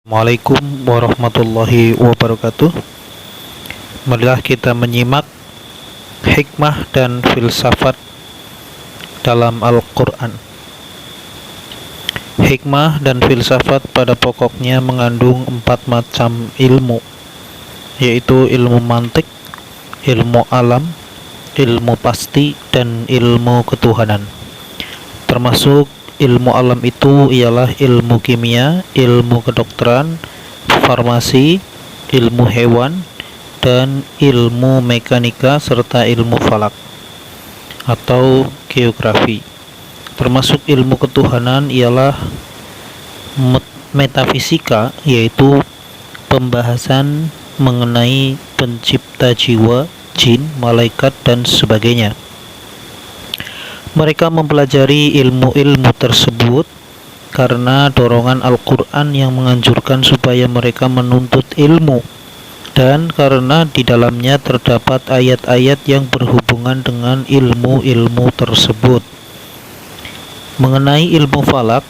Assalamualaikum warahmatullahi wabarakatuh. Marilah kita menyimak hikmah dan filsafat dalam Al-Quran. Hikmah dan filsafat pada pokoknya mengandung 4 macam ilmu, yaitu ilmu mantik, ilmu alam, ilmu pasti, dan ilmu ketuhanan. Termasuk ilmu alam itu ialah ilmu kimia, ilmu kedokteran, farmasi, ilmu hewan, dan ilmu mekanika serta ilmu falak atau geografi. Termasuk ilmu ketuhanan ialah metafisika, yaitu pembahasan mengenai pencipta jiwa, jin, malaikat, dan sebagainya. Mereka mempelajari ilmu-ilmu tersebut karena dorongan Al-Quran yang menganjurkan supaya mereka menuntut ilmu, dan karena di dalamnya terdapat ayat-ayat yang berhubungan dengan ilmu-ilmu tersebut. Mengenai ilmu falak,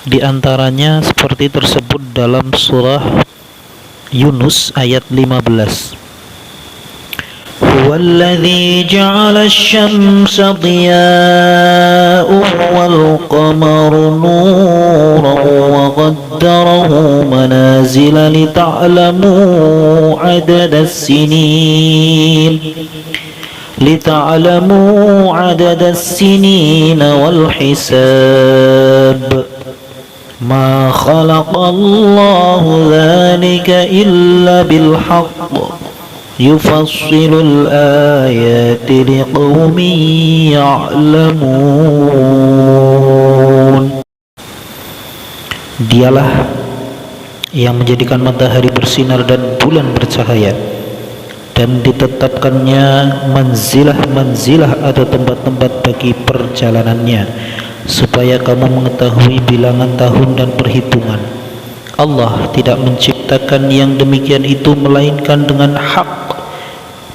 diantaranya seperti tersebut dalam surah Yunus ayat 15. هو الذي جعل الشمس ضياء والقمر نورا وقدره منازل لتعلموا عدد السنين والحساب ما خلق الله ذلك إلا بالحق يفصل الآيات لقوم يعلمون. Dialah yang menjadikan matahari bersinar dan bulan bercahaya, dan ditetapkannya manzilah-manzilah atau tempat-tempat bagi perjalanannya, supaya kamu mengetahui bilangan tahun dan perhitungan. Allah tidak menciptakan yang demikian itu melainkan dengan hak.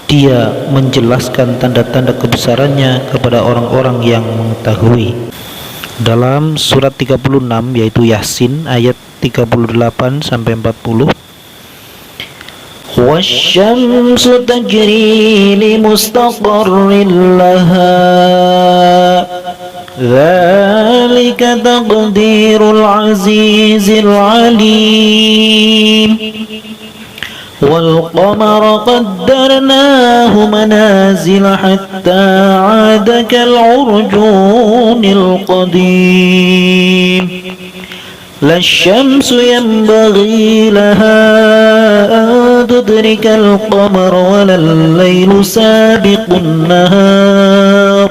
Dia menjelaskan tanda-tanda kebesarannya kepada orang-orang yang mengetahui. Dalam surat 36 yaitu Yasin ayat 38 sampai 40. Wasyamsu tajri li mustaqarrin laha ذلك تقدير العزيز العليم والقمر قدرناه منازل حتى عاد كالعرجون القديم لا الشمس ينبغي لها أن تدرك القمر ولا الليل سابق النهار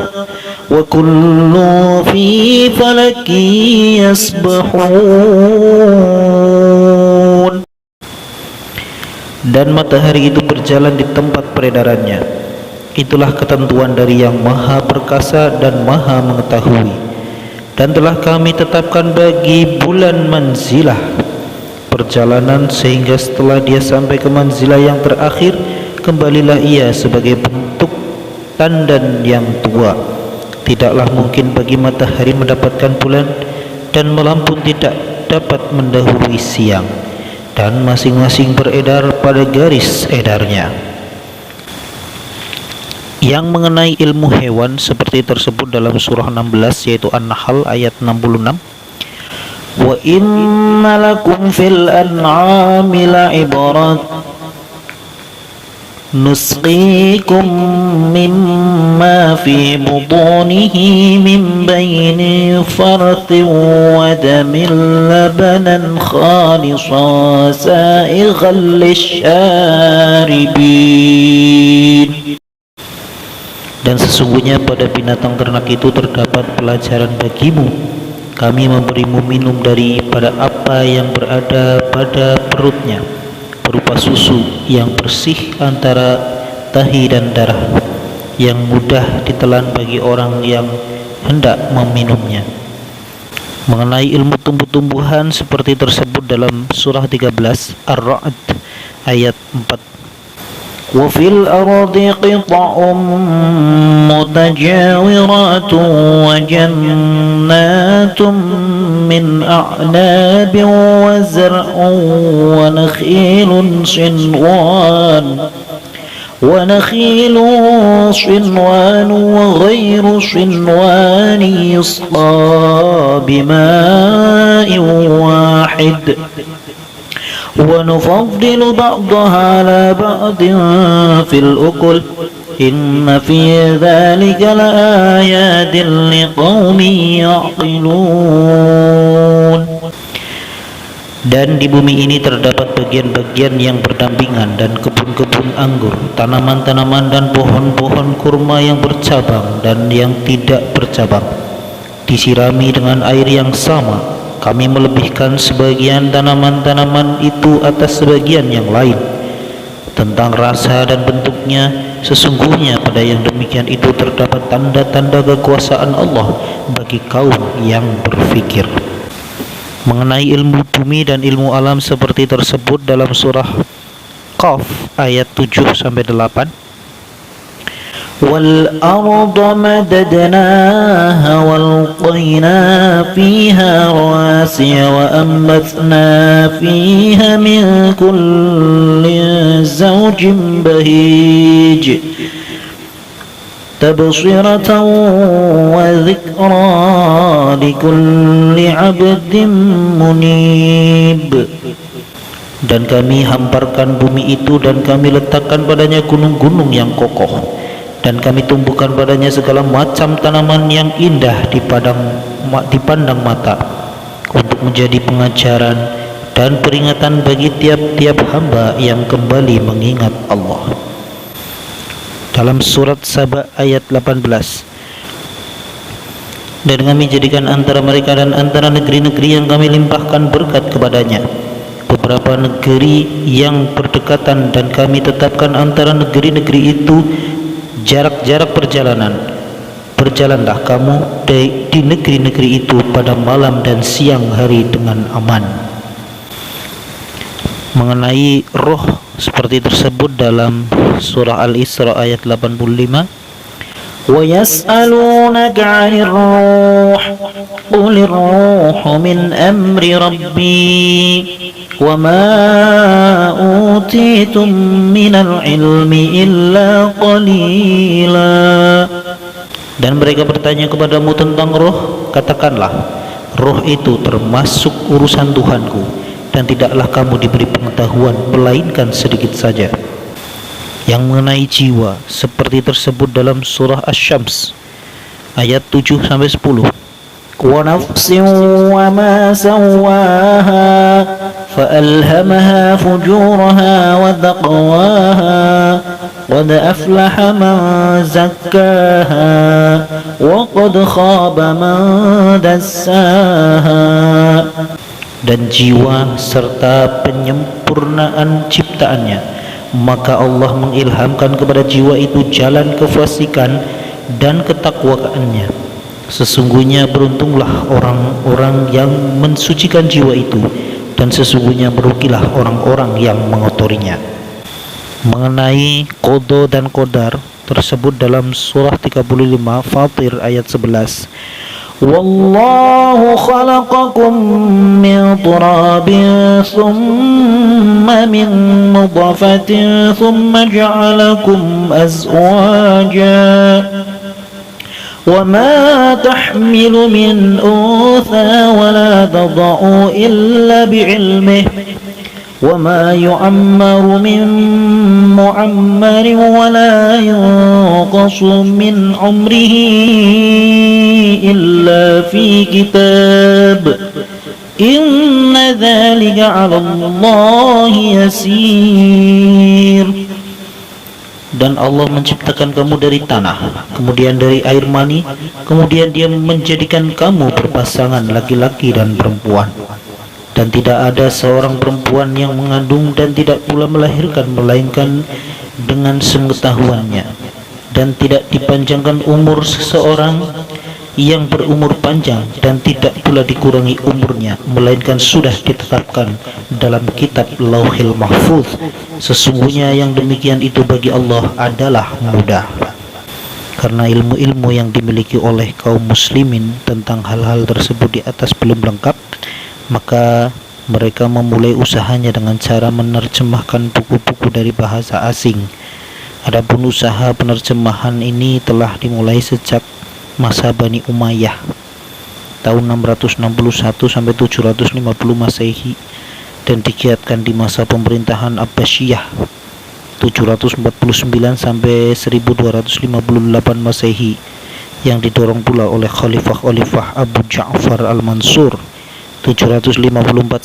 وكل في فلك يسبحون. Dan matahari itu berjalan di tempat peredarannya. Itulah ketentuan dari Yang Maha Perkasa dan Maha Mengetahui. Dan telah kami tetapkan bagi bulan manzilah, perjalanan, sehingga setelah dia sampai ke manzilah yang terakhir, kembalilah ia sebagai bentuk tandan yang tua. Tidaklah mungkin bagi matahari mendapatkan bulan, dan malam pun tidak dapat mendahului siang, dan masing-masing beredar pada garis edarnya. Yang mengenai ilmu hewan seperti tersebut dalam surah 16 yaitu An-Nahl ayat 66. Wa inna lakum fil an'ami la'ibrat نسقيكم مما في بطونه من بين فرث ودم لبنا خالصا سائغا للشاربين. Dan sesungguhnya pada binatang ternak itu terdapat pelajaran bagimu. Kami memberimu minum daripada apa yang berada pada perutnya, berupa susu yang bersih antara tahi dan darah, yang mudah ditelan bagi orang yang hendak meminumnya. Mengenai ilmu tumbuh-tumbuhan seperti tersebut dalam surah 13 Ar-Ra'd ayat 4. وفي الأرض قطع متجاورات وجنات من أعناب وزرع ونخيل صنوان وغير صنوان يسقى بماء واحد ونفضل بعضها على بعض في الأكل إن في ذلك لآيات لقوم يعقلون. Dan di bumi ini terdapat bagian-bagian yang berdampingan dan kebun-kebun anggur, tanaman-tanaman dan pohon-pohon kurma yang bercabang dan yang tidak bercabang, disirami dengan air yang sama. Kami melebihkan sebagian tanaman-tanaman itu atas sebagian yang lain. Tentang rasa dan bentuknya, sesungguhnya pada yang demikian itu terdapat tanda-tanda kekuasaan Allah bagi kaum yang berfikir. Mengenai ilmu bumi dan ilmu alam seperti tersebut dalam surah Qaf ayat 7-8. وَالْأَرْضَ مَدَدْنَاهَا وَأَلْقَيْنَا فِيهَا رَوَاسِيَ وَأَنبَتْنَا فِيهَا مِنْ كُلِّ زَوْجٍ بَهِيجٍ تَبْصِرَةً وَذِكْرَى لِكُلِّ عَبْدٍ مُنِيبٍ. Dan kami hamparkan bumi itu dan kami letakkan padanya gunung-gunung yang kokoh, dan kami tumbuhkan padanya segala macam tanaman yang indah dipandang mata, untuk menjadi pengajaran dan peringatan bagi tiap-tiap hamba yang kembali mengingat Allah. Dalam surat Saba ayat 18. Dan kami jadikan antara mereka dan antara negeri-negeri yang kami limpahkan berkat kepadanya beberapa negeri yang berdekatan, dan kami tetapkan antara negeri-negeri itu jarak-jarak perjalanan. Berjalanlah kamu di negeri-negeri itu pada malam dan siang hari dengan aman. Mengenai roh seperti tersebut dalam surah Al-Isra ayat 85. وَيَسْأَلُونَكَ عَنِ الرُّوحِ قُلِ الرُّوحُ مِنْ أَمْرِ رَبِّي وَمَا أُوتِيتُم مِّنَ الْعِلْمِ إِلَّا قَلِيلًا. Dan mereka bertanya kepadamu tentang roh, katakanlah, roh itu termasuk urusan Tuhanku, dan tidaklah kamu diberi pengetahuan melainkan sedikit saja. Yang mengenai jiwa seperti tersebut dalam surah Asy-Syams ayat 7-10. Wa nafsin wa ma sawwaha فألهمها فجورها وتقواها قد أفلح من زكاها وقد خاب من دساها. Dan jiwa serta penyempurnaan ciptaannya, maka Allah mengilhamkan kepada jiwa itu jalan kefasikan dan ketakwaannya. Sesungguhnya beruntunglah orang-orang yang mensucikan jiwa itu, dan sesungguhnya merugilah orang-orang yang mengotorinya. Mengenai qada dan qadar tersebut dalam surah 35 Fatir ayat 11. Wallahu khalaqakum min turabin thumma min nutfatin thumma ja'alakum azwaja وما تحمل من أنثى ولا تضع إلا بعلمه وما يعمر من معمر ولا ينقص من عمره إلا في كتاب إن ذلك على الله يسير. Dan Allah menciptakan kamu dari tanah, kemudian dari air mani, kemudian Dia menjadikan kamu berpasangan laki-laki dan perempuan. Dan tidak ada seorang perempuan yang mengandung dan tidak pula melahirkan melainkan dengan sepengetahuannya. Dan tidak dipanjangkan umur seseorang yang berumur panjang dan tidak pula dikurangi umurnya, melainkan sudah ditetapkan dalam kitab Lauhil Mahfuz. Sesungguhnya yang demikian itu bagi Allah adalah mudah. Karena ilmu-ilmu yang dimiliki oleh kaum muslimin tentang hal-hal tersebut di atas belum lengkap, maka mereka memulai usahanya dengan cara menerjemahkan buku-buku dari bahasa asing. Adapun usaha penerjemahan ini telah dimulai sejak masa Bani Umayyah tahun 661 sampai 750 Masehi dan digiatkan di masa pemerintahan Abbasiyah 749 sampai 1258 Masehi, yang didorong pula oleh Khalifah Abu Ja'far Al-Mansur 754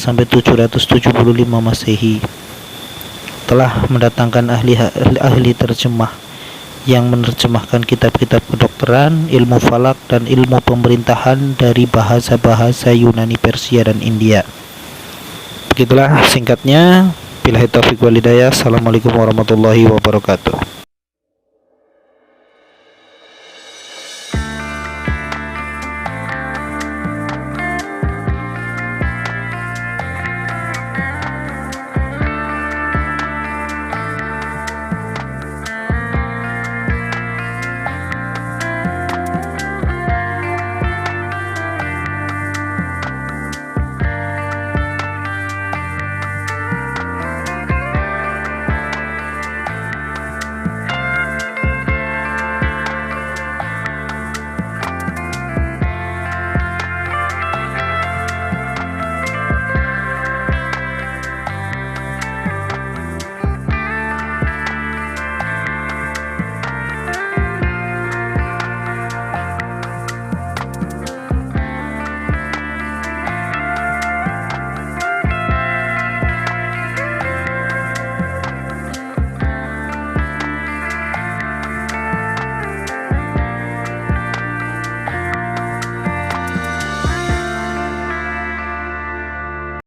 sampai 775 Masehi. Telah mendatangkan ahli terjemah yang menerjemahkan kitab-kitab kedokteran, ilmu falak, dan ilmu pemerintahan dari bahasa-bahasa Yunani, Persia, dan India. Begitulah singkatnya. Billahi taufiq wal hidayah. Assalamualaikum warahmatullahi wabarakatuh.